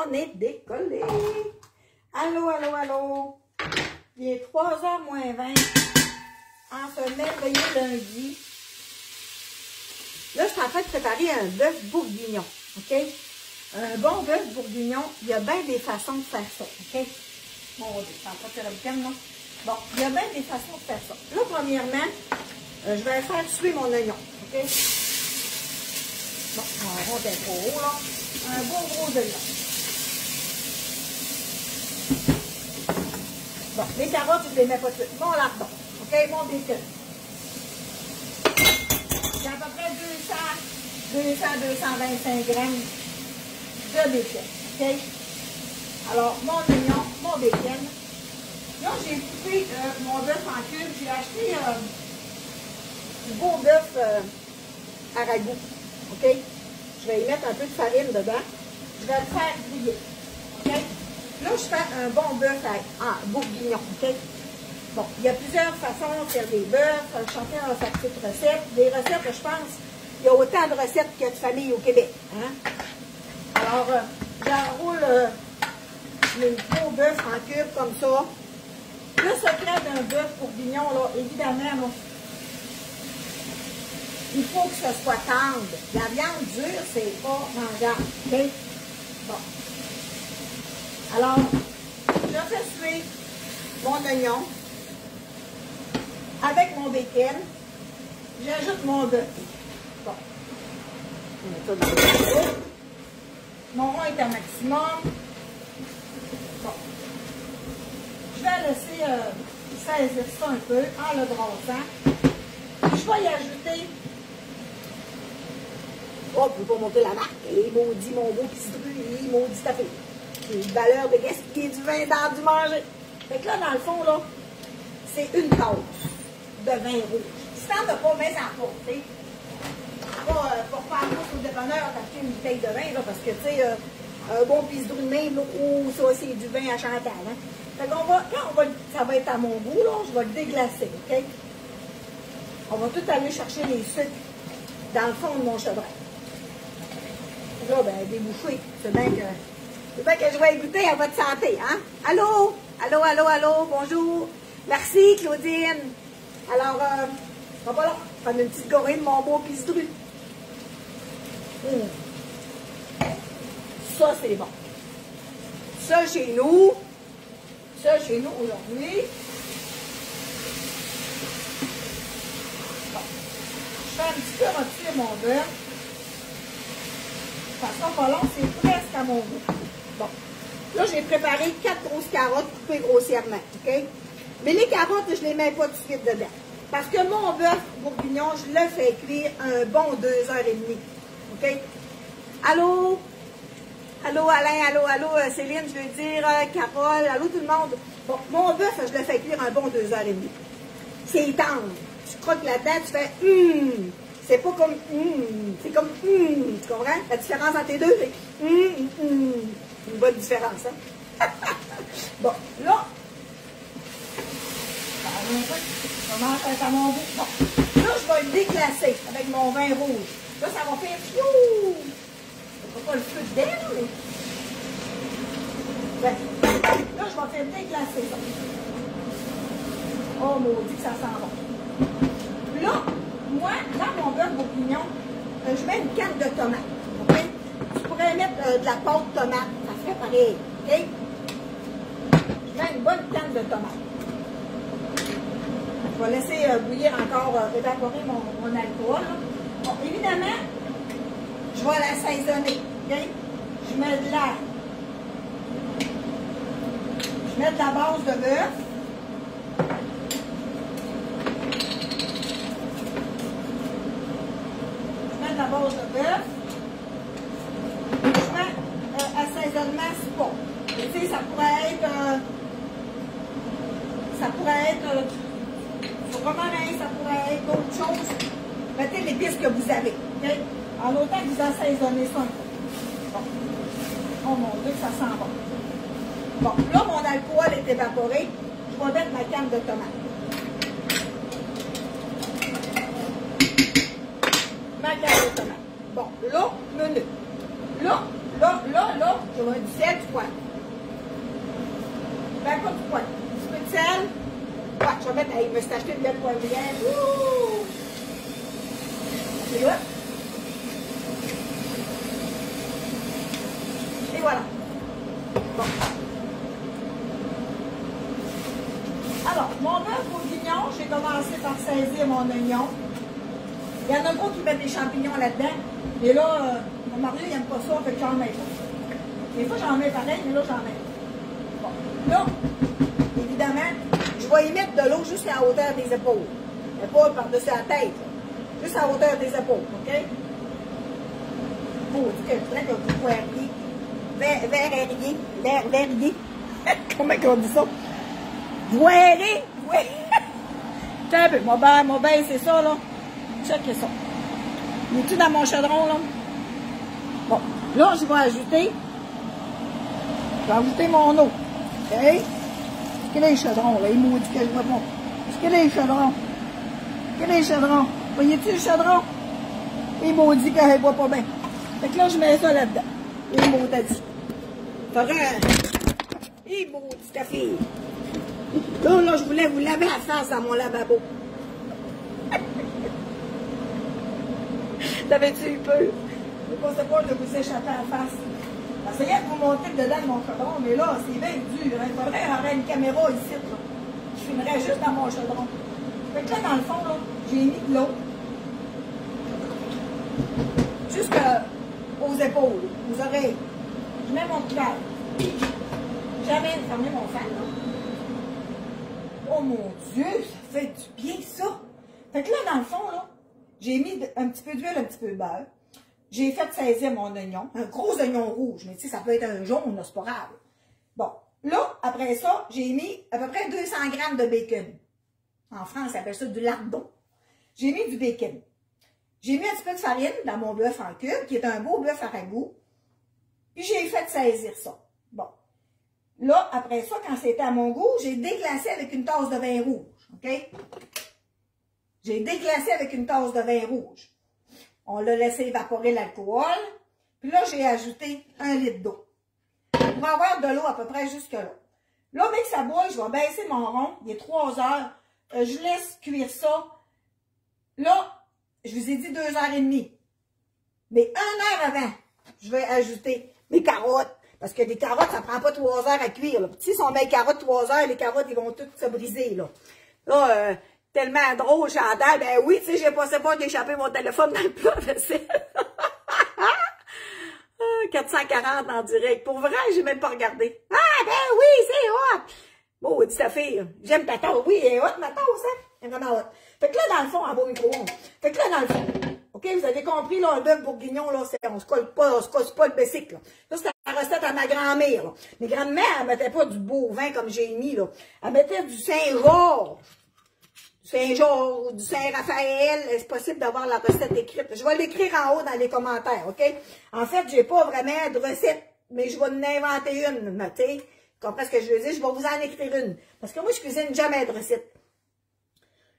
on est décollé. Allô, allô, allô. Il est 3h moins 20 en ce merveilleux lundi. Là, je suis en train de préparer un bœuf bourguignon, OK? Un bon bœuf bourguignon, il y a bien des façons de faire ça, OK? Bon, c'est en train de faire le thème, là. Bon, il y a bien des façons de faire ça. Là, premièrement, je vais faire suer mon oignon, OK? Bon, on va être trop haut, là. Un beau gros oignon. Bon, les carottes, je ne les mets pas tout de suite. Mon lardon, OK? Mon bacon. J'ai à peu près 200-225 grammes de bacon, OK? Alors, mon oignon, mon bacon. Là, j'ai coupé mon bœuf en cubes. J'ai acheté du beau bœuf à ragoût, OK? Je vais y mettre un peu de farine dedans. Je vais le faire griller, OK? Là, je fais un bon bœuf à bourguignon, OK? Bon, il y a plusieurs façons de faire des bœufs. Chacun a sa petite recette. Des recettes, je pense, il y a autant de recettes qu'il y a de familles au Québec, hein? Alors, j'enroule mes gros bœufs en cubes comme ça. Le secret d'un bœuf bourguignon, là, évidemment, là, il faut que ce soit tendre. La viande dure, c'est pas mangeable, OK? Bon. Alors, je fais suer mon oignon avec mon bacon. J'ajoute mon bœuf. Bon. Je mets ça dans le pot. Mon rond est à maximum. Bon. Je vais laisser saisir ça un peu en le brassant. Je vais y ajouter. Oh, je ne peux pas monter la marque. Et maudit mon beau pisseru, maudit tapé. J'ai une valeur de gaspiller du vin dans du manger. Fait que là, dans le fond, là, c'est une tasse de vin rouge. Si t'en as pas, mets-en pas, tu sais. Pas pour faire course au dépanneur, t'acheter une bouteille de vin, là, parce que, tu sais, un bon pisseru de même, là, oh, ça, c'est du vin à Chantal, hein. Fait qu'on va, ça va être à mon goût, là, je vais le déglacer, OK? On va tout aller chercher les sucres dans le fond de mon chevreuil. Là, ben, déboucher. C'est bien que je vais y goûter à votre santé, hein? Allô? Allô, allô, allô, bonjour. Merci, Claudine. Alors, on va là, prendre une petite gorée de mon beau pisseru. Ça, c'est bon. Ça, chez nous. Ça, chez nous, aujourd'hui. Bon. Je fais un petit peu rôtir mon beurre. Ça sera pas long, c'est presque à mon goût. Bon. Là, j'ai préparé 4 grosses carottes coupées grossièrement, OK? Mais les carottes, je ne les mets pas tout de suite dedans. Parce que mon bœuf bourguignon, je le fais cuire un bon 2h30. OK? Allô? Allô, Alain, allô, Céline, je veux dire, Carole, allô tout le monde. Bon, mon bœuf, je le fais cuire un bon 2h30. C'est tendre. Tu croques là-dedans, tu fais C'est pas comme c'est comme tu comprends? La différence entre les deux, c'est une bonne différence, hein? Bon, là, ça commence à être à mon goût. Bon, là, je vais le déglacer avec mon vin rouge. Là, ça va faire fiou! C'est pas le feu dedans, mais. Ben, là, je vais faire déglacer ça. Oh, maudit que ça sent bon. Là, moi, dans mon beurre bourguignon, je mets une canne de tomate. OK? Tu pourrais mettre de la pâte tomate. Ça ferait pareil. OK? Je mets une bonne canne de tomate. Je vais laisser bouillir encore, évaporer mon alcool. Bon, évidemment, je vais l'assaisonner. OK? Je mets de l'ail. Je mets de la base de bœuf. La base de bœuf. Je mets assaisonnement spot. Tu sais, ça pourrait être du romarin, ça pourrait être d'autres choses. Mettez l'épice que vous avez. Okay? En autant que vous assaisonnez ça un peu. Bon. Oh mon Dieu, ça sent bon. Bon, là, mon alcool est évaporé. Je vais mettre ma canne de tomate. Ma canne de tomate. Bon, là, menu. Là, Là, je vais du sel, du poivre. Ben, pas du poivre. Un petit peu de sel. Ouais, je vais mettre, il me s'est acheté une belle poivrière. Ouh! C'est là. Et voilà. Bon. Alors, mon bœuf bourguignon, j'ai commencé par saisir mon oignon. Il y en a beaucoup qui mettent des champignons là-dedans. Et là, mon mari, il n'aime pas ça, fait que j'en mets pas. Des fois, j'en mets pareil, mais là, j'en mets pas. Bon. Là, évidemment, je vais y mettre de l'eau jusqu'à la hauteur des épaules. Pas par-dessus la tête. Là. Juste à la hauteur des épaules, OK? Faut dire que je voudrais que vous poiriez. Verrier. Comment on dit ça? Voirez. Tiens un peu. Mon bain, c'est ça, là. Checkez ça. Il est-tu dans mon chaudron, là? Bon. Là, je vais ajouter mon eau. OK? Quel est le chaudron, là? Il m'a dit que je vois pas. Quel est le chaudron? Quel est le chaudron? Voyez-tu le chaudron? Il m'a dit que je ne vois pas bien. Fait que là, je mets ça là-dedans. Il m'a dit. Il m'a dit ta fille. Là, je voulais vous laver la face dans mon lavabo. T'avais-tu eu peur? Je ne pensais pas de vous échapper à la face. J'essayais de vous monter dedans de mon chaudron, mais là, c'est bien dur. Il faudrait avoir une caméra ici, là. Je filmerais juste dans mon chaudron. Fait que là, dans le fond, là, j'ai mis de l'eau. Jusqu'aux épaules, aux oreilles. Je mets mon cuillère. J'amène, fermer mon fan, là. Oh mon Dieu, ça fait du bien, ça. Fait que là, dans le fond, là, j'ai mis un petit peu d'huile, un petit peu de beurre. J'ai fait saisir mon oignon, un gros oignon rouge, mais tu sais, ça peut être un jaune, là, c'est pas grave. Bon, là, après ça, j'ai mis à peu près 200 grammes de bacon. En France, on appelle ça du lardon. J'ai mis du bacon. J'ai mis un petit peu de farine dans mon bœuf en cube, qui est un beau bœuf à ragoût. Puis j'ai fait saisir ça. Bon. Là, après ça, quand c'était à mon goût, j'ai déglacé avec une tasse de vin rouge. OK? J'ai déglacé avec une tasse de vin rouge. On l'a laissé évaporer l'alcool. Puis là, j'ai ajouté 1 litre d'eau. Pour avoir de l'eau à peu près jusque là. Là, dès que ça boit, je vais baisser mon rond. Il est 3 heures. Je laisse cuire ça. Là, je vous ai dit 2h30. Mais 1 heure avant, je vais ajouter mes carottes. Parce que les carottes, ça prend pas 3 heures à cuire. Là. Si on met les carottes 3 heures, les carottes, ils vont toutes se briser. Là, tellement drôle, Chantal. Ben oui, tu sais, j'ai passé pas d'échapper mon téléphone dans le plat de vaisselle. 440 en direct. Pour vrai, j'ai même pas regardé. Ah, ben oui, c'est hot! Bon, dis ta fille, j'aime ta toast. Oui, elle est hot, ma toast, hein? Elle est vraiment hot. Fait que là, dans le fond, en beau micro-ondes. Fait que là, dans le fond, OK, vous avez compris, là, un bœuf bourguignon, là, on se colle pas le bessic, là. Là, c'est la recette à ma grand-mère, là. Mes grandes-mères, elles mettait pas du bovin comme j'ai mis, là. Elles mettaient du Saint-Georges. Saint-Georges ou du Saint-Raphaël, c'est possible d'avoir la recette écrite. Je vais l'écrire en haut dans les commentaires, OK? En fait, j'ai pas vraiment de recette, mais je vais en inventer une, tu sais. Comprends ce que je veux dire? Je vais vous en écrire une. Parce que moi, je cuisine jamais de recette.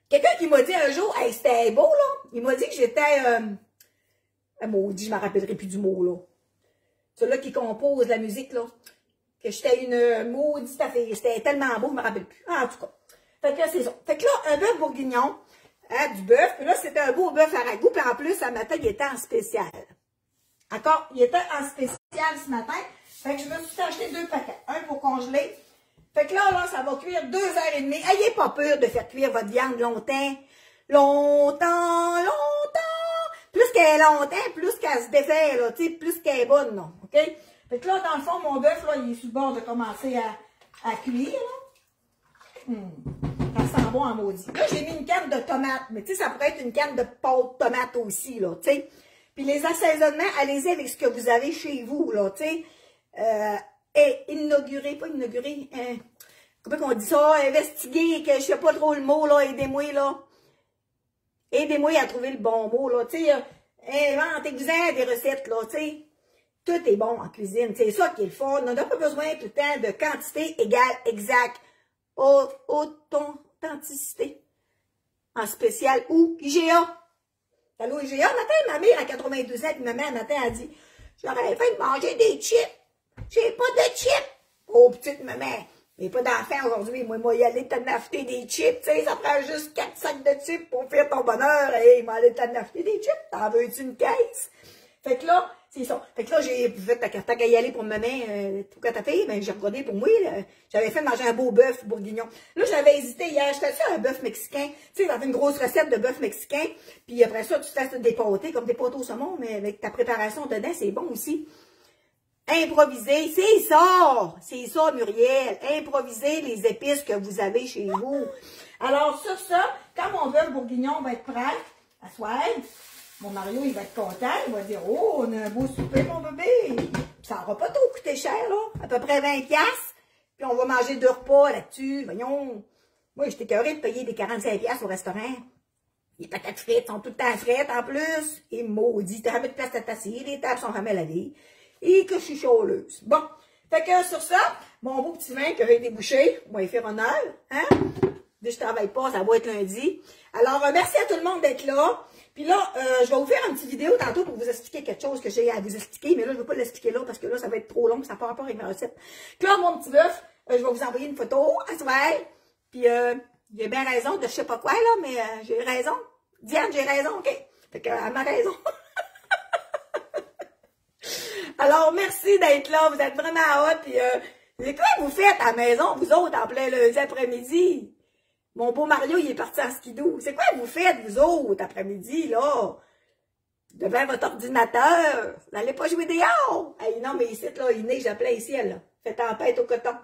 Quelqu'un qui m'a dit un jour, hey, c'était beau, là. Il m'a dit que j'étais, maudit, je ne me rappellerai plus du mot, là. Celui-là qui compose la musique, là. Que j'étais une maudite affaire. C'était tellement beau, je ne me rappelle plus. Ah, en tout cas. Fait que là, c'est ça. Fait que là, un bœuf bourguignon, hein, du bœuf. Puis là, c'était un beau bœuf à ragoût. Puis en plus, ce matin, il était en spécial. D'accord? Il était en spécial ce matin. Fait que je me suis acheté 2 paquets. Un pour congeler. Fait que là, ça va cuire 2h30. Ayez pas peur de faire cuire votre viande longtemps. Longtemps. Plus qu'elle est longtemps, plus qu'elle se défait, là. Tu sais, plus qu'elle est bonne, là. OK? Fait que là, dans le fond, mon bœuf, là, il est sur le bord de commencer à cuire, là. Ça sent bon en maudit. Là, j'ai mis une canne de tomates. Mais tu sais, ça pourrait être une canne de pâte tomate aussi, là, tu sais. Puis les assaisonnements, allez-y avec ce que vous avez chez vous, là, tu sais. Comment on dit ça? Investiguer, que je sais pas trop le mot, là, aidez-moi, là. Aidez-moi à trouver le bon mot, là, tu sais. Inventez-vous-en des recettes, là, tu sais. Tout est bon en cuisine, c'est ça qui est le fun. On n'a pas besoin tout le temps de quantité égale exact. Authenticité. En spécial ou IGA. Allô, IGA, matin, ma mère à 82 ans, puis ma mère, matin, a dit, j'aurais faim de manger des chips. J'ai pas de chips. Oh, petite maman, j'ai pas d'enfant aujourd'hui. Moi, y aller t'en acheter des chips, tu sais, ça prend juste 4 sacs de chips pour faire ton bonheur. Hey, m'en aller t'en acheter des chips. T'en veux-tu une caisse? Fait que là, c'est ça. Fait que là, j'ai fait ta carte à y aller pour maman, tout cas ta fille, ben, j'ai regardé pour moi, j'avais fait manger un beau bœuf bourguignon. Là, j'avais hésité hier, j'étais sûr un bœuf mexicain. Tu sais, dans une grosse recette de bœuf mexicain. Puis après ça, tu te fais des pâtés, comme des pâtés au saumon, mais avec ta préparation dedans, c'est bon aussi. Improviser, c'est ça, Muriel. Improviser les épices que vous avez chez vous. Alors, sur ça, quand mon bœuf bourguignon va être prêt, à soir, mon Mario, il va être content, il va dire, oh, on a un beau souper, mon bébé. Ça n'aura pas trop coûté cher, là, à peu près 20$. Puis on va manger 2 repas là-dessus, voyons. Moi, j'étais écœurée de payer des 45$ au restaurant. Les patates frites sont tout le temps frites, en plus. Et maudit, t'as jamais de place à t'asseoir, les tables sont jamais lavées. Et que je suis chauleuse. Bon, fait que sur ça, mon beau petit vin qui a été bouché, on va y faire honneur, hein? Dès que je travaille pas, ça va être lundi. Alors, merci à tout le monde d'être là. Puis là, je vais vous faire une petite vidéo tantôt pour vous expliquer quelque chose que j'ai à vous expliquer. Mais là, je ne vais pas l'expliquer là parce que là, ça va être trop long. Ça n'a pas rapport avec ma recette. Puis là, mon petit bœuf, je vais vous envoyer une photo à soir. Puis, j'ai bien raison de je sais pas quoi, là, mais j'ai raison. Diane, j'ai raison, OK? Fait que, elle m'a raison. Alors, merci d'être là. Vous êtes vraiment hot. Puis, c'est quoi vous faites à la maison, vous autres, en plein lundi après-midi? Mon beau Mario, il est parti en skidoo. C'est quoi vous faites, vous autres, après-midi, là? Devant votre ordinateur. Vous n'allez pas jouer dehors. Hey, non, mais ici, là, il neige à plein ciel, là. Fait tempête au coton.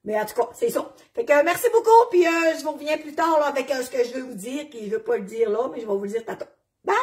Mais en tout cas, c'est ça. Fait que merci beaucoup. Puis, je vous reviens plus tard, là, avec ce que je veux vous dire, qui je veux pas le dire là, mais je vais vous le dire tantôt. Bye!